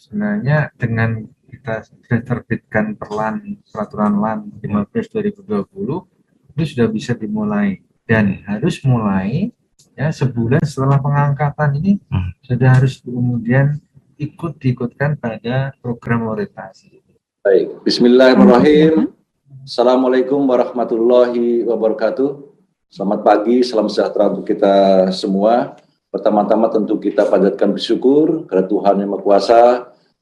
sebenarnya dengan kita sudah terbitkan peraturan LAN 15/2020 itu sudah bisa dimulai dan harus mulai ya sebulan setelah pengangkatan ini sudah harus kemudian diikutkan pada program orientasi. Baik, Bismillahirrahmanirrahim. Assalamualaikum warahmatullahi wabarakatuh. Selamat pagi, salam sejahtera untuk kita semua. Pertama-tama tentu kita panjatkan bersyukur kepada Tuhan Yang Maha Kuasa.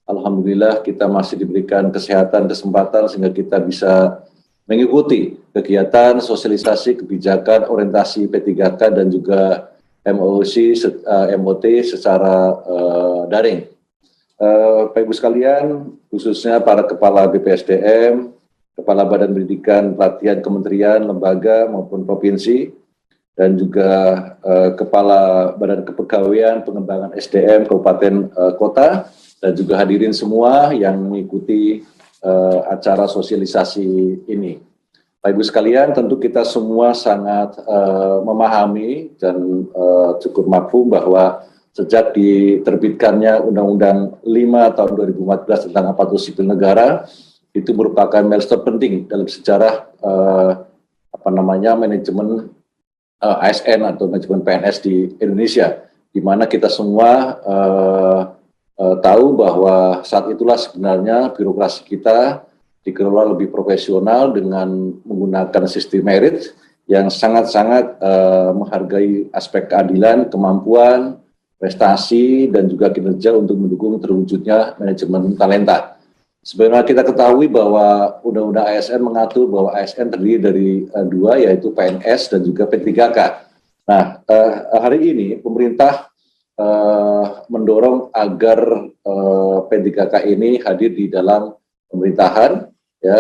Alhamdulillah kita masih diberikan kesehatan, kesempatan sehingga kita bisa mengikuti kegiatan sosialisasi kebijakan orientasi P3K dan juga MOT secara daring. Bapak Ibu sekalian, khususnya para kepala BPSDM, kepala Badan Pendidikan Pelatihan Kementerian, Lembaga maupun Provinsi, dan juga kepala Badan Kepegawaian Pengembangan SDM Kabupaten Kota, dan juga hadirin semua yang mengikuti acara sosialisasi ini. Bapak Ibu sekalian, tentu kita semua sangat memahami dan cukup mafhum bahwa sejak diterbitkannya Undang-Undang 5 tahun 2014 tentang aparatur sipil negara, itu merupakan milestone penting dalam sejarah manajemen ASN atau manajemen PNS di Indonesia, di mana kita semua tahu bahwa saat itulah sebenarnya birokrasi kita dikelola lebih profesional dengan menggunakan sistem merit yang sangat-sangat menghargai aspek keadilan, kemampuan, prestasi, dan juga kinerja untuk mendukung terwujudnya manajemen talenta. Sebenarnya kita ketahui bahwa Undang-Undang ASN mengatur bahwa ASN terdiri dari dua, yaitu PNS dan juga P3K. Nah, hari ini pemerintah mendorong agar P3K ini hadir di dalam pemerintahan. Ya,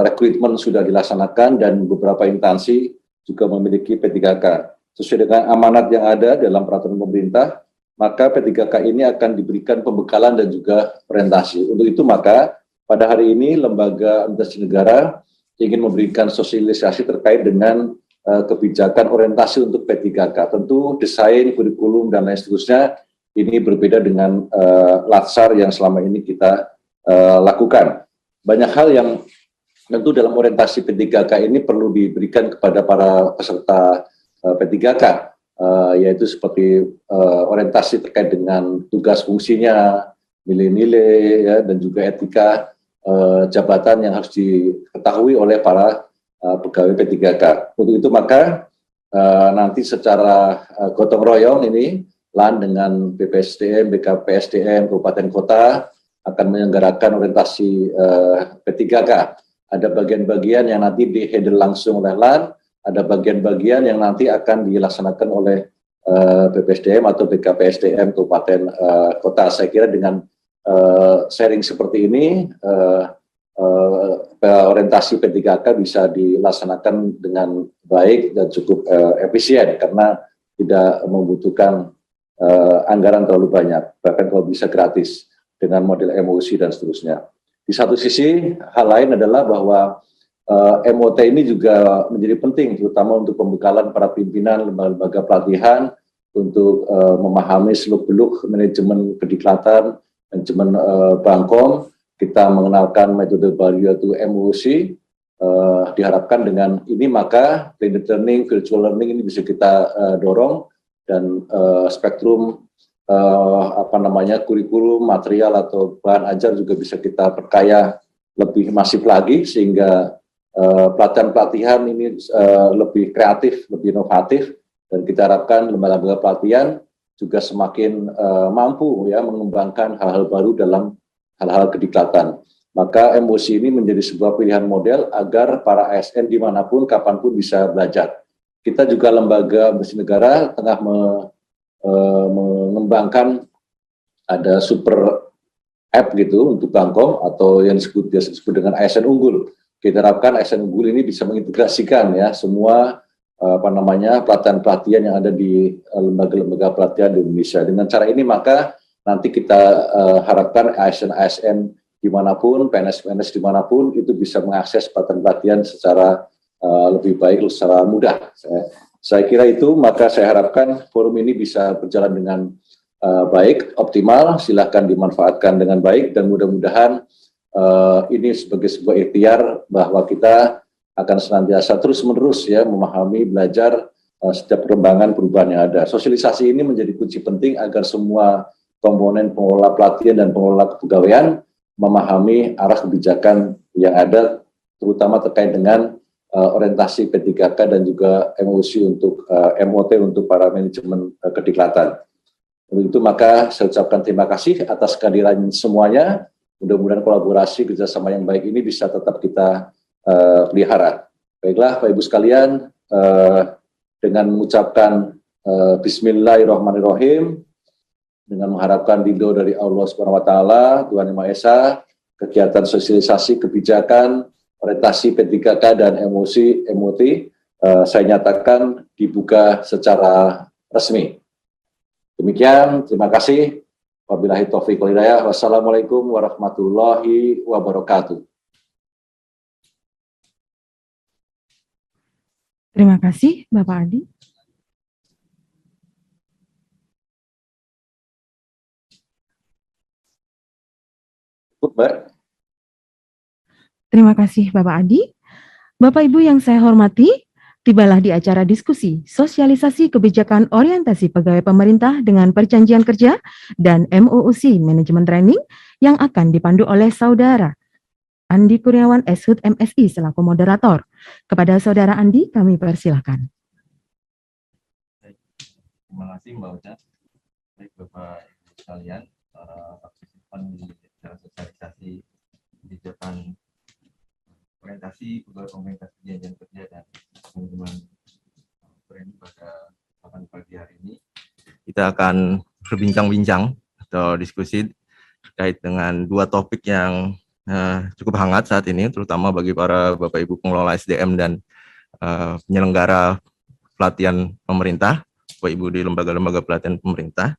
rekrutmen sudah dilaksanakan dan beberapa instansi juga memiliki P3K. Sesuai dengan amanat yang ada dalam peraturan pemerintah, maka P3K ini akan diberikan pembekalan dan juga orientasi. Untuk itu maka pada hari ini Lembaga Administrasi Negara ingin memberikan sosialisasi terkait dengan kebijakan orientasi untuk P3K. Tentu desain, kurikulum, dan lain seterusnya ini berbeda dengan latsar yang selama ini kita lakukan. Banyak hal yang tentu dalam orientasi P3K ini perlu diberikan kepada para peserta P3K. Yaitu seperti orientasi terkait dengan tugas fungsinya, nilai-nilai, ya, dan juga etika jabatan yang harus diketahui oleh para pegawai P3K. Untuk itu maka nanti secara gotong royong ini LAN dengan BPSDM, BKPSDM, Kabupaten Kota akan menyelenggarakan orientasi P3K. Ada bagian-bagian yang nanti di-handle langsung oleh LAN, ada bagian-bagian yang nanti akan dilaksanakan oleh BPSDM atau BKPSDM Kabupaten Kota. Saya kira dengan sharing seperti ini, orientasi P3K bisa dilaksanakan dengan baik dan cukup efisien karena tidak membutuhkan anggaran terlalu banyak, bahkan kalau bisa gratis dengan model MOC dan seterusnya. Di satu sisi, hal lain adalah bahwa MOT ini juga menjadi penting, terutama untuk pembekalan para pimpinan lembaga pelatihan untuk memahami seluk-beluk manajemen kediklatan, manajemen Bangkom. Kita mengenalkan metode baru yaitu MOC. Diharapkan dengan ini maka blended learning, virtual learning ini bisa kita dorong dan spektrum kurikulum, material atau bahan ajar juga bisa kita perkaya lebih masif lagi sehingga pelatihan-pelatihan ini lebih kreatif, lebih inovatif, dan kita harapkan lembaga-lembaga pelatihan juga semakin mampu ya mengembangkan hal-hal baru dalam hal-hal kediklatan. Maka MOC ini menjadi sebuah pilihan model agar para ASN dimanapun, kapanpun bisa belajar. Kita juga lembaga administrasi negara tengah mengembangkan ada super app gitu untuk Bangkom atau yang disebut dengan ASN Unggul. Kita harapkan ASN Unggul ini bisa mengintegrasikan ya semua pelatihan-pelatihan yang ada di lembaga-lembaga pelatihan di Indonesia. Dengan cara ini maka nanti kita harapkan ASN-ASN dimanapun, PNS-PNS dimanapun itu bisa mengakses pelatihan-pelatihan secara lebih baik, secara mudah. Saya kira itu, maka saya harapkan forum ini bisa berjalan dengan baik, optimal, silahkan dimanfaatkan dengan baik, dan mudah-mudahan ini sebagai sebuah ikhtiar bahwa kita akan senantiasa terus-menerus ya memahami, belajar setiap perkembangan perubahan yang ada. Sosialisasi ini menjadi kunci penting agar semua komponen pengelola pelatihan dan pengelola kepegawaian memahami arah kebijakan yang ada, terutama terkait dengan orientasi P3K dan juga MOT untuk para manajemen kediklatan. Untuk itu maka saya ucapkan terima kasih atas kehadiran semuanya. Mudah-mudahan kolaborasi kerjasama yang baik ini bisa tetap kita pelihara. Baiklah Bapak Ibu sekalian, dengan mengucapkan Bismillahirrahmanirrahim, dengan mengharapkan ridho dari Allah Subhanahu Wa Taala, Tuhan Yang Maha Esa, kegiatan sosialisasi kebijakan, orientasi P3K dan MOT, saya nyatakan dibuka secara resmi. Demikian, terima kasih. Wabillahi taufiq wal hidayah. Wassalamualaikum warahmatullahi wabarakatuh. Terima kasih, Bapak Adi. Mbak. Terima kasih, Bapak Adi. Bapak Ibu yang saya hormati, tibalah di acara diskusi sosialisasi kebijakan orientasi pegawai pemerintah dengan perjanjian kerja dan MOOC Manajemen Training yang akan dipandu oleh Saudara Andi Kurniawan SHUD MSI selaku moderator. Kepada Saudara Andi, kami persilahkan. Terima kasih Mbak Uca. Baik Bapak Ibu sekalian, para partisipan di acara sosialisasi kebijakan orientasi pegawai pemerintah perjanjian kerja dan manajemen training pada pagi hari ini. Kita akan berbincang-bincang atau diskusi terkait dengan dua topik yang cukup hangat saat ini, terutama bagi para Bapak Ibu pengelola SDM dan penyelenggara pelatihan pemerintah, Bapak Ibu di lembaga-lembaga pelatihan pemerintah.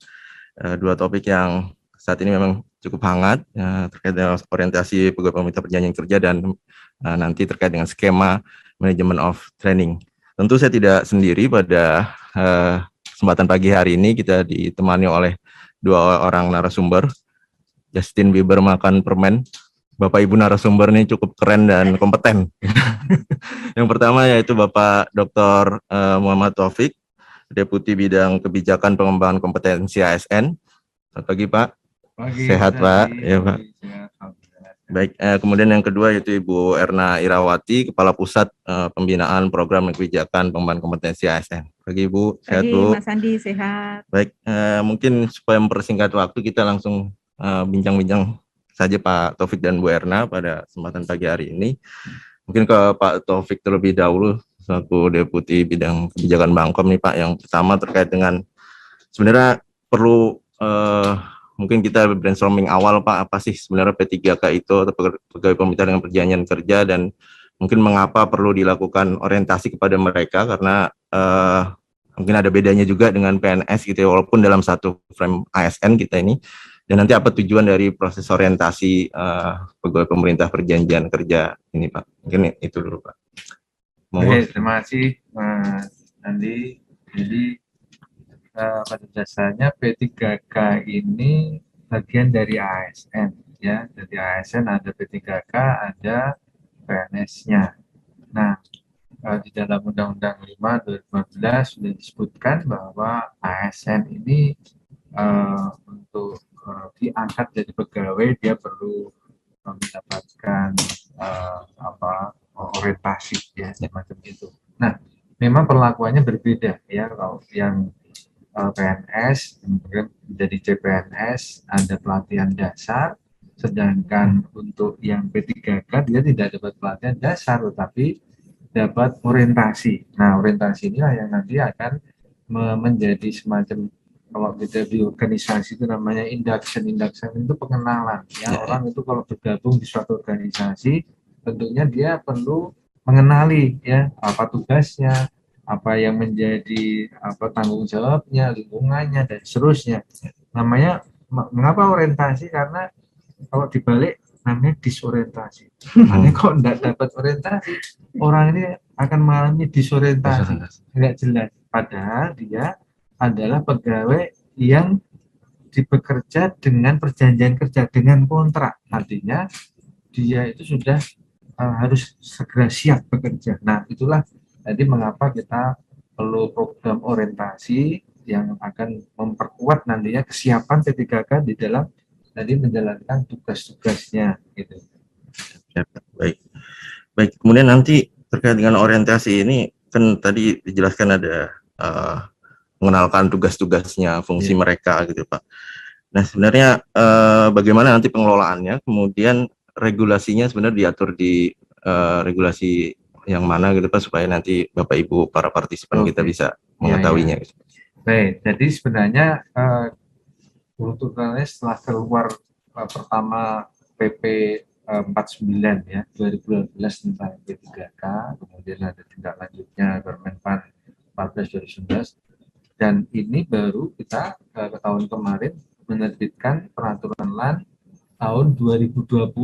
Dua topik yang saat ini memang cukup hangat terkait dengan orientasi pegawai pemerintah perjanjian kerja dan nanti terkait dengan skema manajemen of training. Tentu saya tidak sendiri pada kesempatan pagi hari ini, kita ditemani oleh dua orang narasumber. Justin Bieber makan permen. Bapak Ibu narasumber ini cukup keren dan kompeten. Yang pertama yaitu Bapak Dr. Muhammad Taufik, Deputi Bidang Kebijakan Pengembangan Kompetensi ASN. Selamat pagi Pak. Pagi, Sehat Pak. Ya Pak. Sehat. Baik, kemudian yang kedua yaitu Ibu Erna Irawati, Kepala Pusat Pembinaan Program dan Kebijakan Pengembangan Kompetensi ASN. Pagi Ibu, sehat Bu. Mas Andi, sehat. Baik, mungkin supaya mempersingkat waktu kita langsung bincang-bincang saja Pak Taufik dan Bu Erna pada kesempatan pagi hari ini. Mungkin ke Pak Taufik terlebih dahulu selaku Deputi Bidang Kebijakan Bangkom nih Pak. Yang pertama terkait dengan sebenarnya perlu mungkin kita brainstorming awal Pak, apa sih sebenarnya P3K itu atau pegawai pemerintah dengan perjanjian kerja, dan mungkin mengapa perlu dilakukan orientasi kepada mereka, karena mungkin ada bedanya juga dengan PNS gitu ya, walaupun dalam satu frame ASN kita ini. Dan nanti apa tujuan dari proses orientasi pegawai pemerintah perjanjian kerja ini Pak? Mungkin itu dulu Pak. Oke, terima kasih Mas Andi. Jadi pada dasarnya P3K ini bagian dari ASN ya. Jadi ASN ada P3K, ada PNS-nya. Nah, di dalam Undang-Undang 5/2015 sudah disebutkan bahwa ASN ini untuk diangkat jadi pegawai dia perlu mendapatkan orientasi ya semacam itu. Nah, memang perlakuannya berbeda ya. Kalau yang PNS kemudian menjadi CPNS ada pelatihan dasar, sedangkan untuk yang P3K dia tidak dapat pelatihan dasar tetapi dapat orientasi. Nah, orientasi inilah yang nanti akan menjadi semacam, kalau kita di organisasi itu namanya induction itu pengenalan ya. Orang itu kalau bergabung di suatu organisasi tentunya dia perlu mengenali ya apa tugasnya, apa yang menjadi tanggung jawabnya, lingkungannya dan seterusnya. Namanya mengapa orientasi, karena kalau dibalik namanya disorientasi. Makanya kok tidak dapat orientasi, orang ini akan mengalami disorientasi, nggak jelas. Padahal dia adalah pegawai yang bekerja dengan perjanjian kerja, dengan kontrak. Artinya dia itu sudah harus segera siap bekerja. Nah, itulah tadi mengapa kita perlu program orientasi yang akan memperkuat nantinya kesiapan P3K di dalam tadi menjalankan tugas-tugasnya gitu. Ya, baik. Baik, kemudian nanti terkait dengan orientasi ini kan tadi dijelaskan ada mengenalkan tugas-tugasnya, fungsi mereka gitu Pak. Nah sebenarnya bagaimana nanti pengelolaannya, kemudian regulasinya sebenarnya diatur di regulasi yang mana gitu Pak, supaya nanti Bapak Ibu para partisipan kita bisa mengetahuinya. Ya. Baik, jadi sebenarnya urutannya setelah keluar pertama PP 49 ya 2012 tentang P3K, kemudian ada tindak lanjutnya Permenpan 14 2019, dan ini baru kita ke tahun kemarin menerbitkan peraturan LAN tahun 2020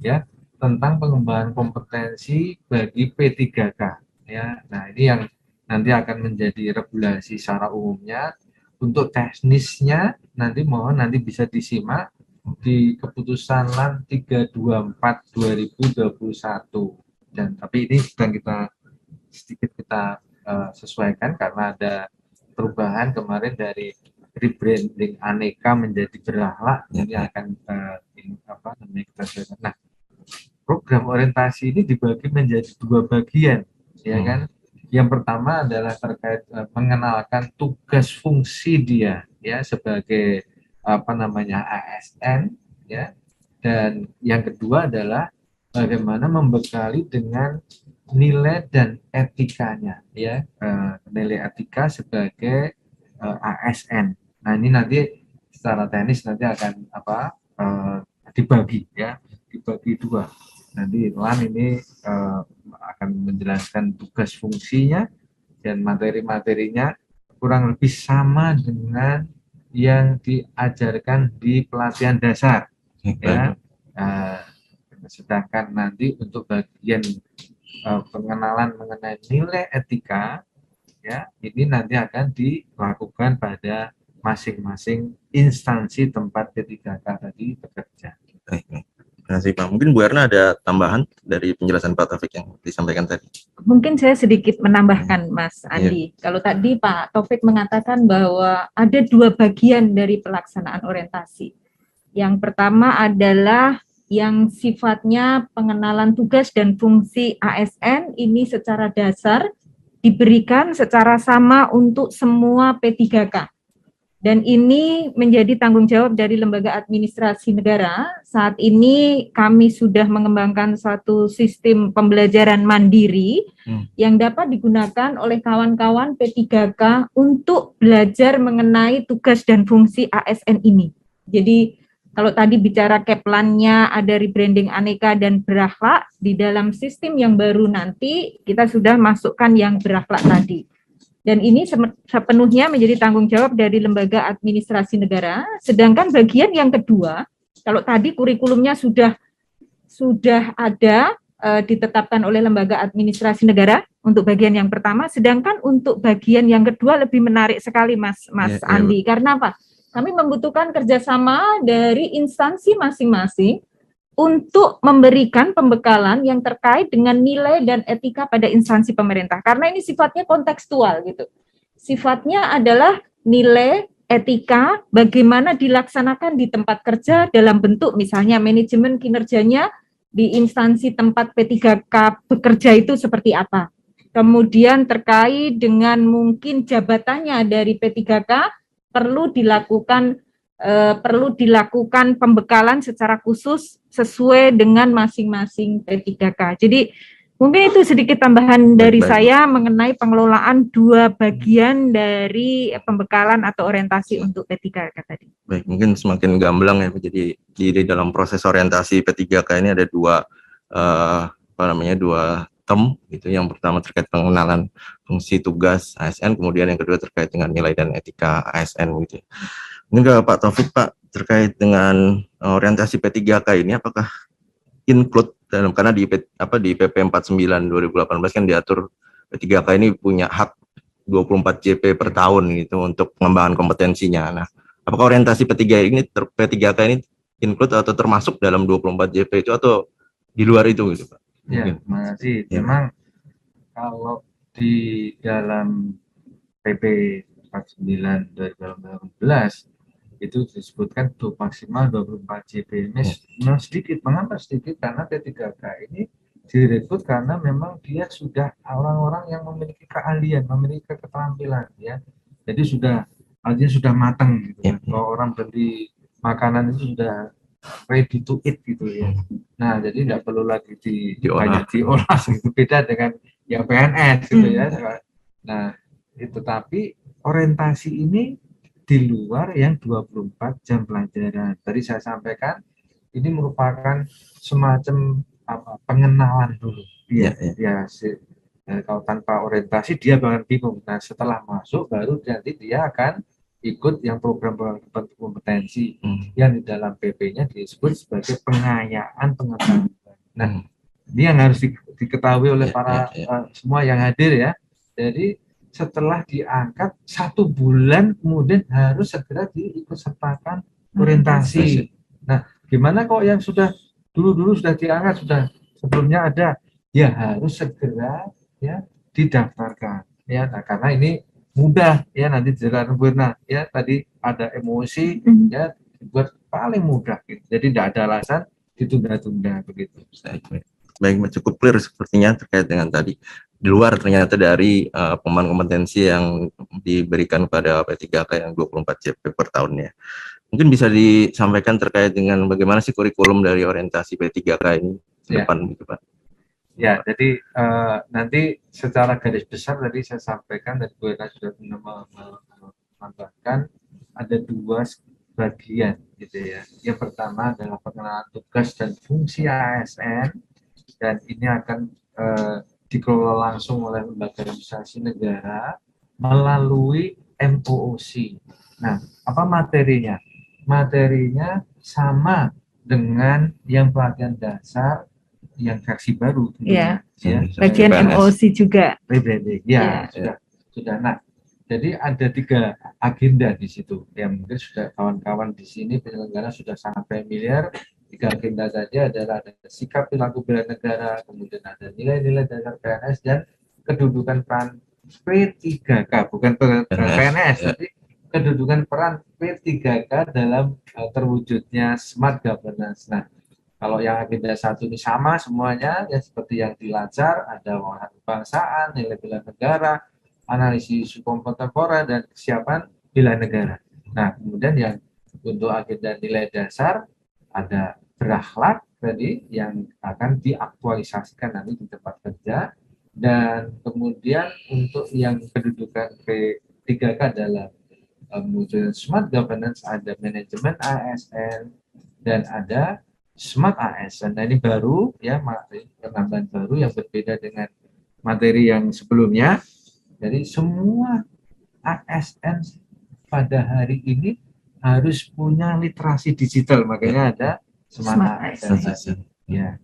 ya tentang pengembangan kompetensi bagi P3K ya. Nah, ini yang nanti akan menjadi regulasi secara umumnya. Untuk teknisnya nanti mohon nanti bisa disimak di keputusan LAN 324 2021, dan tapi ini sedang sedikit kita sesuaikan karena ada perubahan kemarin dari rebranding aneka menjadi berakhlak. Ini akan kita sesuaikan. Nah, program orientasi ini dibagi menjadi dua bagian, ya kan? Yang pertama adalah terkait mengenalkan tugas fungsi dia ya sebagai ASN ya, dan yang kedua adalah bagaimana membekali dengan nilai dan etikanya ya, nilai etika sebagai ASN. Nah, ini nanti secara teknis nanti akan dibagi dua. Nanti LAN ini akan menjelaskan tugas fungsinya dan materi-materinya kurang lebih sama dengan yang diajarkan di pelatihan dasar ya. Sedangkan nanti untuk bagian pengenalan mengenai nilai etika ya, ini nanti akan dilakukan pada masing-masing instansi tempat P3K tadi bekerja. Terima kasih Pak. Mungkin Bu Erna ada tambahan dari penjelasan Pak Taufik yang disampaikan tadi. Mungkin saya sedikit menambahkan Mas Andi. Kalau tadi Pak Taufik mengatakan bahwa ada dua bagian dari pelaksanaan orientasi. Yang pertama adalah yang sifatnya pengenalan tugas dan fungsi ASN, ini secara dasar diberikan secara sama untuk semua P3K. Dan ini menjadi tanggung jawab dari Lembaga Administrasi Negara. Saat ini kami sudah mengembangkan satu sistem pembelajaran mandiri yang dapat digunakan oleh kawan-kawan P3K untuk belajar mengenai tugas dan fungsi ASN ini. Jadi kalau tadi bicara Keplannya ada rebranding aneka dan berakhlak, di dalam sistem yang baru nanti kita sudah masukkan yang berakhlak tadi. Dan ini sepenuhnya menjadi tanggung jawab dari Lembaga Administrasi Negara. Sedangkan bagian yang kedua, kalau tadi kurikulumnya sudah ada ditetapkan oleh Lembaga Administrasi Negara untuk bagian yang pertama, sedangkan untuk bagian yang kedua lebih menarik sekali Mas Andi. Karena apa? Kami membutuhkan kerjasama dari instansi masing-masing untuk memberikan pembekalan yang terkait dengan nilai dan etika pada instansi pemerintah. Karena ini sifatnya kontekstual gitu. Sifatnya adalah nilai, etika, bagaimana dilaksanakan di tempat kerja dalam bentuk misalnya manajemen kinerjanya di instansi tempat P3K bekerja itu seperti apa. Kemudian terkait dengan mungkin jabatannya dari P3K perlu dilakukan pembekalan secara khusus sesuai dengan masing-masing P3K. Jadi mungkin itu sedikit tambahan dari saya mengenai pengelolaan dua bagian dari pembekalan atau orientasi untuk P3K tadi. Baik, mungkin semakin gamblang ya. Jadi di dalam proses orientasi P3K ini ada dua term gitu. Yang pertama terkait pengenalan fungsi tugas ASN, kemudian yang kedua terkait dengan nilai dan etika ASN gitu. Mungkin ke Pak Taufik, Pak, terkait dengan orientasi P3K ini apakah include dalam, karena di PP 49 2018 kan diatur P3K ini punya hak 24 JP per tahun gitu untuk pengembangan kompetensinya. Nah, Apakah orientasi P3K ini include atau termasuk dalam 24 JP itu atau di luar itu gitu Pak? Ya, Mungkin. masih. Ya. Memang kalau di dalam PP 49 2018 itu disebutkan maksimal 24 JP. Memang sedikit. Mengapa sedikit? Karena P3K ini direkrut karena memang dia sudah orang-orang yang memiliki keahlian, memiliki keterampilan, ya. Jadi artinya sudah matang gitu. Kalau orang beli makanan itu sudah ready to eat gitu ya. Nah, jadi tidak perlu lagi banyak diolah gitu. Beda dengan yang PNS gitu ya. Nah, itu tapi orientasi ini di luar yang 24 jam pelajaran. Tadi saya sampaikan ini merupakan semacam pengenalan dulu. Kalau tanpa orientasi dia bakal bingung. Nah, setelah masuk baru nanti dia akan ikut yang program kompetensi yang di dalam PP-nya disebut sebagai pengayaan pengetahuan. Nah, ini yang harus diketahui oleh para semua yang hadir ya. Jadi setelah diangkat 1 bulan kemudian harus segera diikutsertakan orientasi. Nah, gimana kok yang sudah dulu sudah diangkat, sudah sebelumnya ada, ya harus segera ya didaftarkan ya. Nah, karena ini mudah ya, nanti jalan benar ya, tadi ada emosi ya, dibuat paling mudah gitu. Jadi tidak ada alasan ditunda-tunda begitu. Baik, cukup clear sepertinya terkait dengan tadi. Di luar ternyata dari pengembangan kompetensi yang diberikan pada P3K yang 24 JP per tahunnya. Mungkin bisa disampaikan terkait dengan bagaimana sih kurikulum dari orientasi P3K ini ke depan gitu Pak. Ya, jadi nanti secara garis besar tadi saya sampaikan, dan Bu Ena sudah menambahkan ada 2 bagian gitu ya. Yang pertama adalah pengenalan tugas dan fungsi ASN, dan ini akan dikelola langsung oleh lembaga administrasi negara melalui MOOC. Nah, apa materinya? Materinya sama dengan yang pelatihan dasar yang versi baru. Ya. Bagian MOOC juga. Ya. Sudah. Nah, jadi ada 3 agenda di situ. Yang mungkin sudah kawan-kawan di sini penyelenggara sudah sangat familiar. 3 agenda saja adalah ada sikap perilaku bela negara, kemudian ada nilai-nilai dasar PNS, dan kedudukan peran P3K, bukan PNS, tapi kedudukan peran P3K dalam terwujudnya smart governance. Nah, kalau yang agenda 1 ini sama semuanya, ya seperti yang di Lancar, ada wawasan kebangsaan, nilai bela negara, analisis isu kontemporer, dan kesiapan bela negara. Nah, kemudian yang untuk agenda nilai dasar ada berakhlak tadi yang akan diaktualisasikan nanti di tempat kerja, dan kemudian untuk yang kedudukan P3K adalah mewujudkan smart governance, ada manajemen ASN dan ada smart ASN. Nah, ini baru ya, penambahan baru yang berbeda dengan materi yang sebelumnya. Jadi semua ASN pada hari ini harus punya literasi digital, makanya ada smart ASN. Ya.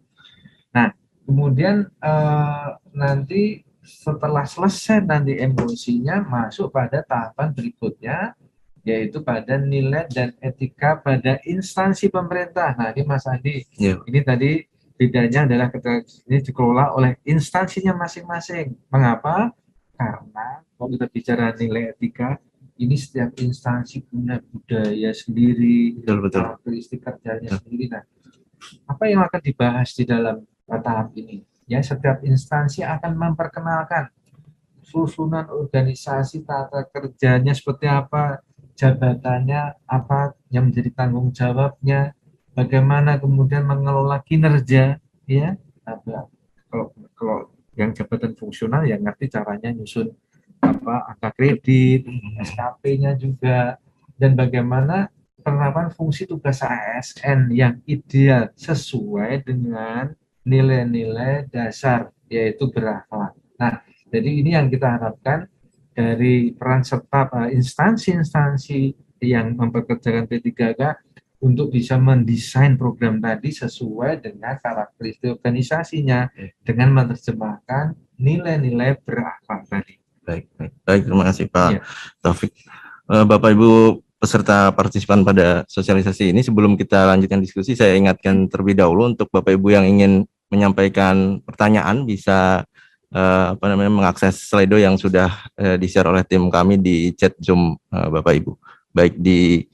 Nah, kemudian nanti setelah selesai nanti MOOC-nya masuk pada tahapan berikutnya, yaitu pada nilai dan etika pada instansi pemerintah. Nah, ini Mas Andi, ini tadi bedanya adalah ketika ini dikelola oleh instansinya masing-masing. Mengapa? Karena kalau kita bicara nilai etika, ini setiap instansi punya budaya sendiri, karakteristik kerjanya sendiri. Nah, apa yang akan dibahas di dalam tahap ini? Ya, setiap instansi akan memperkenalkan susunan organisasi, tata kerjanya seperti apa, jabatannya apa yang menjadi tanggung jawabnya, bagaimana kemudian mengelola kinerja, ya. Kalau yang jabatan fungsional yang ngerti caranya nyusun angka kredit, SKP-nya juga, dan bagaimana penerapan fungsi tugas ASN yang ideal sesuai dengan nilai-nilai dasar, yaitu berakhlak. Nah, jadi ini yang kita harapkan dari peran serta instansi-instansi yang mempekerjakan P3K untuk bisa mendesain program tadi sesuai dengan karakteristik organisasinya dengan menerjemahkan nilai-nilai berakhlak tadi. Baik, terima kasih Pak Taufik. Bapak Ibu peserta partisipan pada sosialisasi ini, sebelum kita lanjutkan diskusi, saya ingatkan terlebih dahulu untuk Bapak Ibu yang ingin menyampaikan pertanyaan bisa mengakses Slido yang sudah di-share oleh tim kami di chat Zoom Bapak Ibu, baik di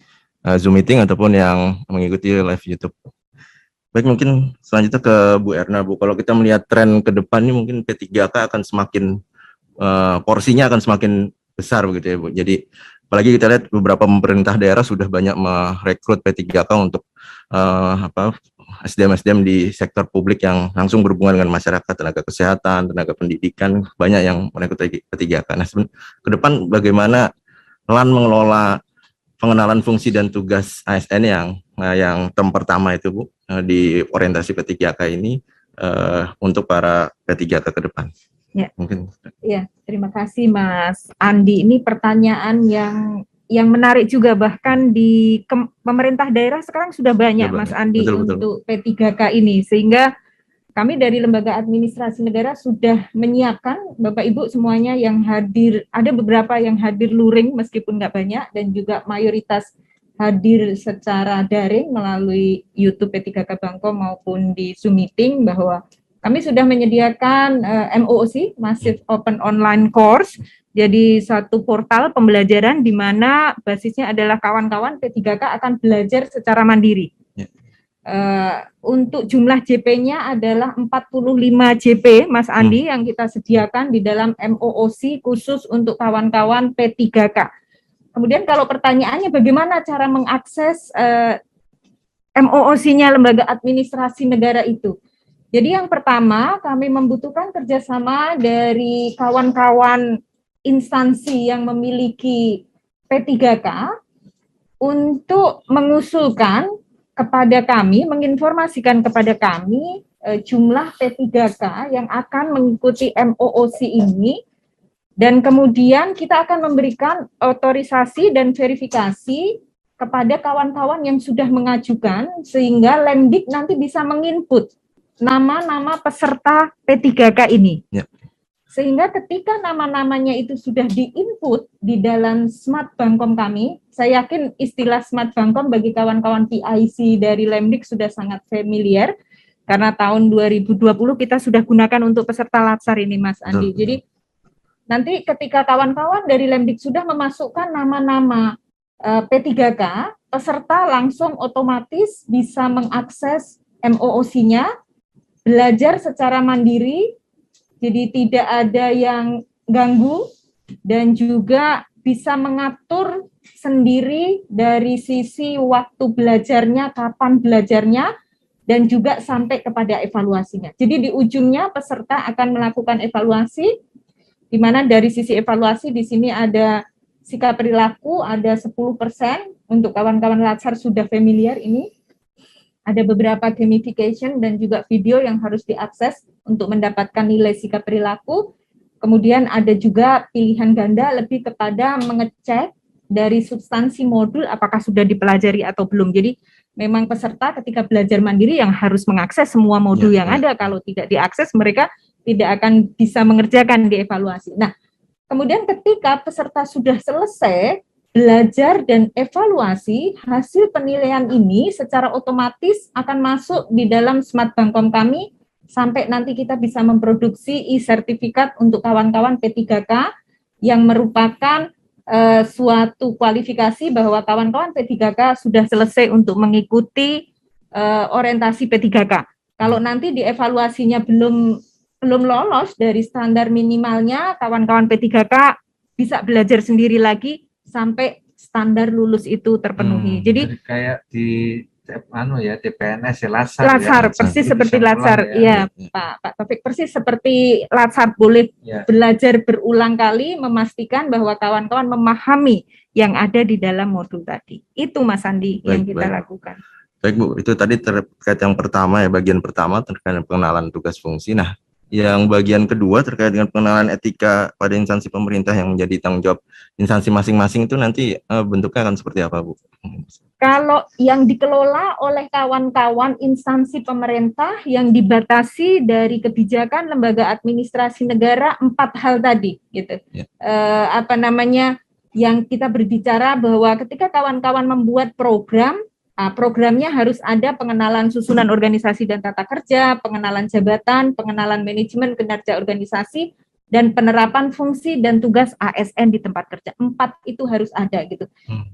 Zoom meeting ataupun yang mengikuti live YouTube. Baik, mungkin selanjutnya ke Bu Erna, Bu. Kalau kita melihat tren ke depan ini mungkin P3K akan semakin porsinya akan semakin besar begitu ya, Bu. Jadi apalagi kita lihat beberapa pemerintah daerah sudah banyak merekrut P3K untuk SDM-SDM di sektor publik yang langsung berhubungan dengan masyarakat, tenaga kesehatan, tenaga pendidikan, banyak yang merekrut P3K. Nah, ke depan bagaimana LAN mengelola pengenalan fungsi dan tugas ASN yang term pertama itu, Bu, di orientasi P3K ini untuk para P3K ke depan? Ya. Mungkin. Ya, terima kasih Mas Andi. Ini pertanyaan yang menarik juga, bahkan di pemerintah daerah sekarang sudah banyak, Mas Andi, untuk P3K ini, sehingga kami dari Lembaga Administrasi Negara sudah menyiapkan Bapak Ibu semuanya yang hadir, ada beberapa yang hadir luring meskipun nggak banyak, dan juga mayoritas hadir secara daring melalui YouTube P3K Bangko maupun di Zoom meeting, bahwa kami sudah menyediakan MOOC, Massive Open Online Course, jadi satu portal pembelajaran di mana basisnya adalah kawan-kawan P3K akan belajar secara mandiri. Untuk jumlah JP-nya adalah 45 JP, Mas Andi, yang kita sediakan di dalam MOOC khusus untuk kawan-kawan P3K. Kemudian kalau pertanyaannya bagaimana cara mengakses MOOC-nya Lembaga Administrasi Negara itu? Jadi yang pertama, kami membutuhkan kerjasama dari kawan-kawan instansi yang memiliki P3K untuk mengusulkan kepada kami, menginformasikan kepada kami jumlah P3K yang akan mengikuti MOOC ini, dan kemudian kita akan memberikan otorisasi dan verifikasi kepada kawan-kawan yang sudah mengajukan, sehingga Lemdik nanti bisa menginput nama-nama peserta P3K ini. Ya. Sehingga ketika nama-namanya itu sudah diinput di dalam Smart Bangkom kami, saya yakin istilah Smart Bangkom bagi kawan-kawan PIC dari Lemdik sudah sangat familiar, karena tahun 2020 kita sudah gunakan untuk peserta Latsar ini, Mas Andi. Jadi nanti ketika kawan-kawan dari Lemdik sudah memasukkan nama-nama P3K, peserta langsung otomatis bisa mengakses MOOC-nya, belajar secara mandiri, jadi tidak ada yang ganggu, dan juga bisa mengatur sendiri dari sisi waktu belajarnya, kapan belajarnya, dan juga sampai kepada evaluasinya. Jadi di ujungnya peserta akan melakukan evaluasi, di mana dari sisi evaluasi di sini ada sikap perilaku, ada 10% untuk kawan-kawan Latsar sudah familiar ini. Ada beberapa gamification dan juga video yang harus diakses untuk mendapatkan nilai sikap perilaku. Kemudian ada juga pilihan ganda lebih kepada mengecek dari substansi modul apakah sudah dipelajari atau belum. Jadi memang peserta ketika belajar mandiri yang harus mengakses semua modul yang ada. Kalau tidak diakses, mereka tidak akan bisa mengerjakan di evaluasi. Nah, kemudian ketika peserta sudah selesai belajar dan evaluasi, hasil penilaian ini secara otomatis akan masuk di dalam Smart Bangkom kami, sampai nanti kita bisa memproduksi e-sertifikat untuk kawan-kawan P3K yang merupakan suatu kualifikasi bahwa kawan-kawan P3K sudah selesai untuk mengikuti orientasi P3K. Kalau nanti di evaluasinya belum lolos dari standar minimalnya, kawan-kawan P3K bisa belajar sendiri lagi sampai standar lulus itu terpenuhi. Jadi kayak di TPNS ya, Latsar, persis seperti Latsar. Iya, Pak Taufik, persis seperti Latsar, boleh belajar berulang kali, memastikan bahwa kawan-kawan memahami yang ada di dalam modul tadi. Itu Mas Andi yang kita lakukan. Baik Bu, itu tadi terkait yang pertama ya, bagian pertama terkait dengan pengenalan tugas fungsi. Nah, yang bagian kedua terkait dengan pengenalan etika pada instansi pemerintah yang menjadi tanggung jawab instansi masing-masing itu nanti bentuknya akan seperti apa, Bu? Kalau yang dikelola oleh kawan-kawan instansi pemerintah yang dibatasi dari kebijakan Lembaga Administrasi Negara 4 hal tadi, gitu. yang kita berbicara bahwa ketika kawan-kawan membuat program, programnya harus ada pengenalan susunan organisasi dan tata kerja, pengenalan jabatan, pengenalan manajemen kinerja organisasi, dan penerapan fungsi dan tugas ASN di tempat kerja. 4 itu harus ada gitu.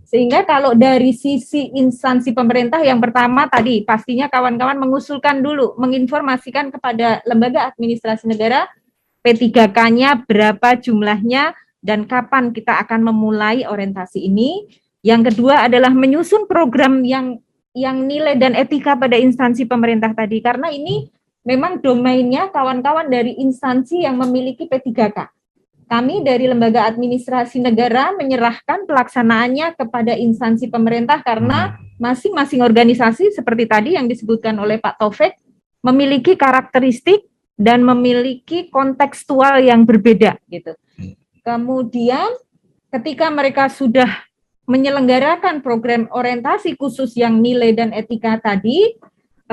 Sehingga kalau dari sisi instansi pemerintah, yang pertama tadi pastinya kawan-kawan mengusulkan dulu, menginformasikan kepada lembaga administrasi negara P3K-nya berapa jumlahnya dan kapan kita akan memulai orientasi ini. Yang kedua adalah menyusun program yang nilai dan etika pada instansi pemerintah tadi, karena ini memang domainnya kawan-kawan dari instansi yang memiliki P3K. Kami dari lembaga administrasi negara menyerahkan pelaksanaannya kepada instansi pemerintah karena masing-masing organisasi seperti tadi yang disebutkan oleh Pak Taufik memiliki karakteristik dan memiliki kontekstual yang berbeda gitu. Kemudian ketika mereka sudah menyelenggarakan program orientasi khusus yang nilai dan etika tadi,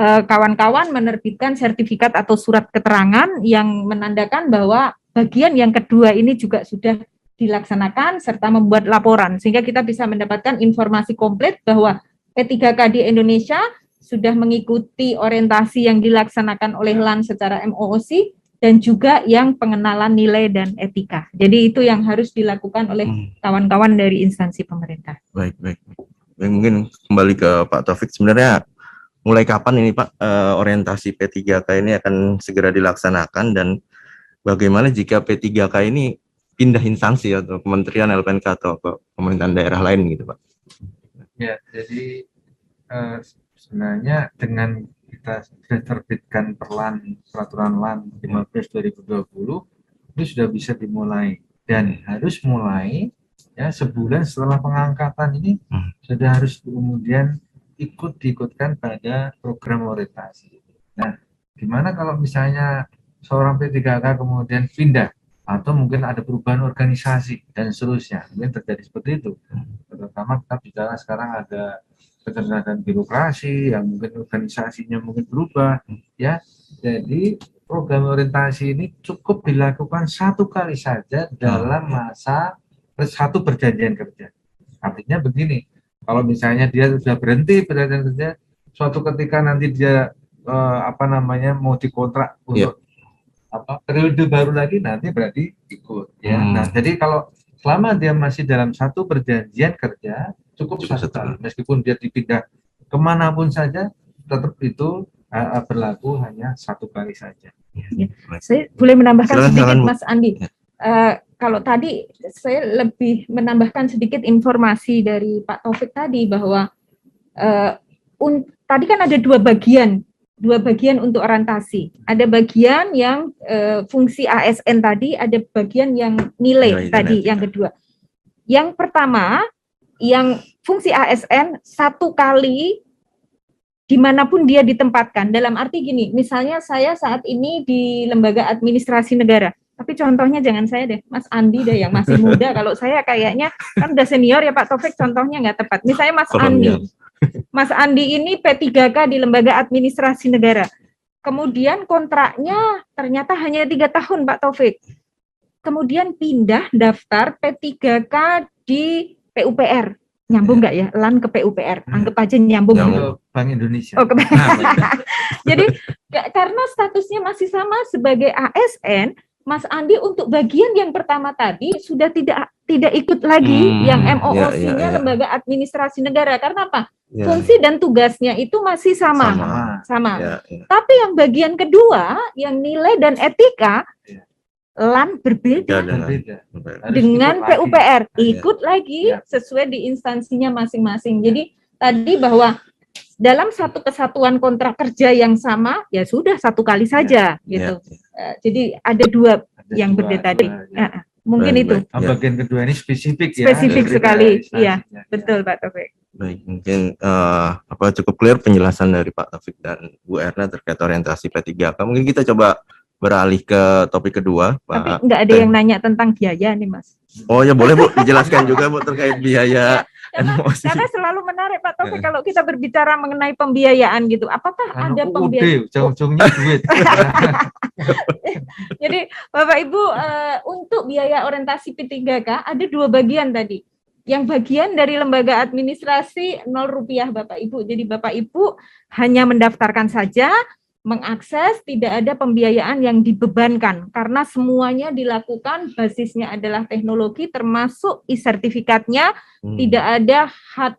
kawan-kawan menerbitkan sertifikat atau surat keterangan yang menandakan bahwa bagian yang kedua ini juga sudah dilaksanakan serta membuat laporan, sehingga kita bisa mendapatkan informasi komplit bahwa P3K di Indonesia sudah mengikuti orientasi yang dilaksanakan oleh LAN secara MOOC dan juga yang pengenalan nilai dan etika. Jadi itu yang harus dilakukan oleh kawan-kawan dari instansi pemerintah. Baik. Mungkin kembali ke Pak Taufik, sebenarnya mulai kapan ini Pak orientasi P3K ini akan segera dilaksanakan, dan bagaimana jika P3K ini pindah instansi atau kementerian, LPNK atau ke pemerintahan daerah lain gitu Pak? Ya, jadi sebenarnya dengan kita sudah terbitkan peraturan LAN 15/2020 itu sudah bisa dimulai dan harus mulai ya sebulan setelah pengangkatan ini sudah harus kemudian diikutkan pada program orientasi. Nah, gimana kalau misalnya seorang P3K kemudian pindah atau mungkin ada perubahan organisasi dan seterusnya, mungkin terjadi seperti itu. Terutama kita bicara sekarang ada keterbatasan birokrasi yang mungkin organisasinya mungkin berubah, ya. Jadi program orientasi ini cukup dilakukan 1 kali saja dalam masa satu perjanjian kerja. Artinya begini, kalau misalnya dia sudah berhenti perjanjian kerja, suatu ketika nanti dia mau dikontrak untuk periode baru lagi, nanti berarti ikut ya. Nah, jadi kalau selama dia masih dalam satu perjanjian kerja cukup 1 kali, meskipun dia dipindah kemanapun saja tetap itu berlaku hanya 1 kali saja. Ya. Saya boleh menambahkan sedikit Mas Andi. Kalau tadi saya lebih menambahkan sedikit informasi dari Pak Taufik tadi bahwa tadi kan ada 2 bagian untuk orientasi. Ada bagian yang fungsi ASN tadi, ada bagian yang nilai tadi, yang kedua. Yang pertama, yang fungsi ASN 1 kali dimanapun dia ditempatkan. Dalam arti gini, misalnya saya saat ini di lembaga administrasi negara, tapi contohnya jangan saya deh, Mas Andi deh yang masih muda. Kalau saya kayaknya kan udah senior ya Pak Taufik, contohnya nggak tepat. Misalnya Mas Andi ini P3K di lembaga administrasi negara. Kemudian kontraknya ternyata hanya 3 tahun Pak Taufik. Kemudian pindah daftar P3K di PUPR. Nyambung nggak ya? LAN ke PUPR. Anggap aja nyambung. Bank Indonesia. Oh, jadi karena statusnya masih sama sebagai ASN, Mas Andi untuk bagian yang pertama tadi sudah tidak ikut lagi yang MOOC-nya lembaga administrasi negara. Karena apa? Fungsi dan tugasnya itu masih sama. Tapi yang bagian kedua, yang nilai dan etika, LAN berbeda dengan PUPR, ikut lagi sesuai di instansinya masing-masing. Jadi tadi bahwa dalam satu kesatuan kontrak kerja yang sama, ya sudah 1 kali saja gitu. Jadi ada 2 yang berbeda tadi. Mungkin itu. Bagian kedua ini spesifik ya. Spesifik sekali, iya, betul Pak Taufik. Baik, mungkin cukup clear penjelasan dari Pak Taufik dan Bu Erna terkait orientasi P3K. Mungkin kita coba beralih ke topik kedua, Pak. Tapi nggak ada yang nanya tentang biaya nih, Mas. Oh ya, boleh Bu, dijelaskan juga Bu terkait biaya. Karena selalu menarik Pak Taufik kalau kita berbicara mengenai pembiayaan gitu. Apakah ada pembiayaan? Ujung-ujungnya duit. Jadi Bapak Ibu, untuk biaya orientasi P3K ada 2 bagian tadi. yang bagian dari lembaga administrasi 0 rupiah Bapak Ibu. Jadi Bapak Ibu hanya mendaftarkan saja, mengakses, tidak ada pembiayaan yang dibebankan karena semuanya dilakukan basisnya adalah teknologi termasuk e-sertifikatnya, tidak ada hard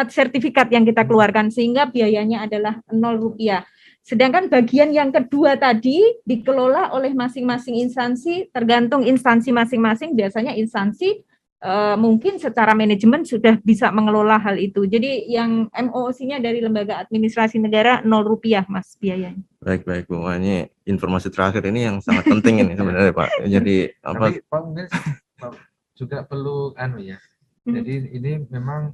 sertifikat yang kita keluarkan sehingga biayanya adalah 0 rupiah. Sedangkan bagian yang kedua tadi dikelola oleh masing-masing instansi, tergantung instansi masing-masing, biasanya instansi mungkin secara manajemen sudah bisa mengelola hal itu. Jadi yang MOOC-nya dari lembaga administrasi negara 0 rupiah Mas biayanya. Baik Bu. Wah, ini informasi terakhir ini yang sangat penting ini sebenarnya Pak. Jadi Tapi Pak mungkin juga perlu ya. Jadi ini memang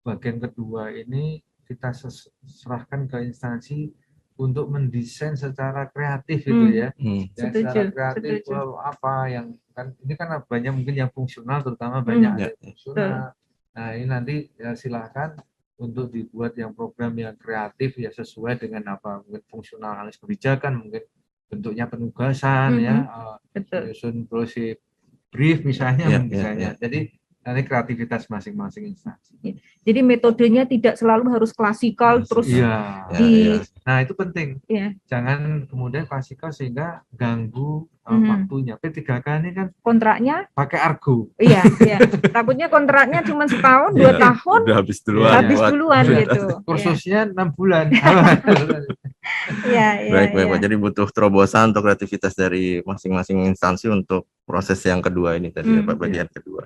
bagian kedua ini kita serahkan ke instansi untuk mendesain secara kreatif gitu ya. Secara kreatif apa yang kan ini kan banyak mungkin yang fungsional, terutama banyak yang fungsional. Nah ini nanti ya silahkan untuk dibuat yang program yang kreatif ya sesuai dengan apa mungkin fungsional analis kebijakan, mungkin bentuknya penugasan menyusun prinsip brief misalnya. Jadi nanti kreativitas masing-masing instansi. Jadi metodenya tidak selalu harus klasikal terus. Nah itu penting. Jangan kemudian klasikal sehingga ganggu waktunya. P3K ini kan kontraknya pakai argo. Iya. Takutnya kontraknya cuma setahun, 2 tahun. Udah habis duluan. Gitu. Kursusnya 6 bulan. Baik Pak. Jadi butuh terobosan atau kreativitas dari masing-masing instansi untuk proses yang kedua ini tadi Pak, bagian kedua.